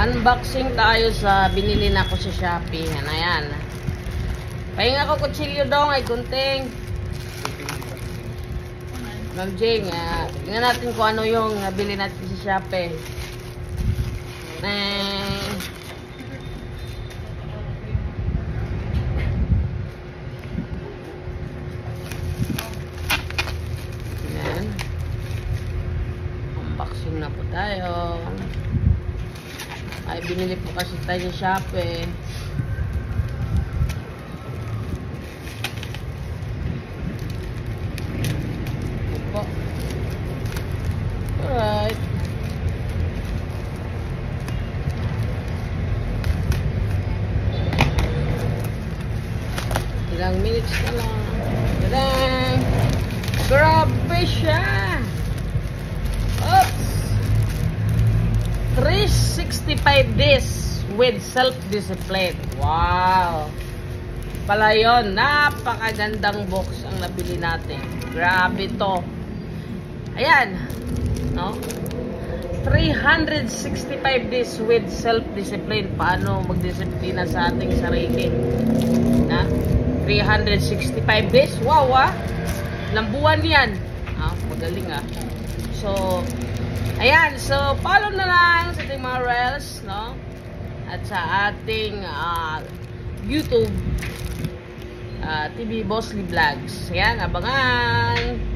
Unboxing tayo sa binili na ko sa Shopee. Ayan. Pahinga ko kutsilyo dong ay kunting. Ma'am Jing, tingnan natin kung ano yung nabili natin sa Shopee. Ayan. Unboxing na po tayo. Ay, binili po kasi tayo sa Shopee. Alright. Ilang minutes na lang. Tadang! Grabe siya! Oops! 365 days with self-discipline. Wow! Pala yun. Napakagandang box ang nabili natin. Grabe to. Ayan. No? 365 days with self-discipline. Paano magdisiplina sa ating sarili? Na? 365 days? Wow, ilang buwan yan. Magaling So, ayan. So, follow na lang sa ating mga reels, no? At sa ating YouTube TV Bossly Vlogs. Ayan, abangan!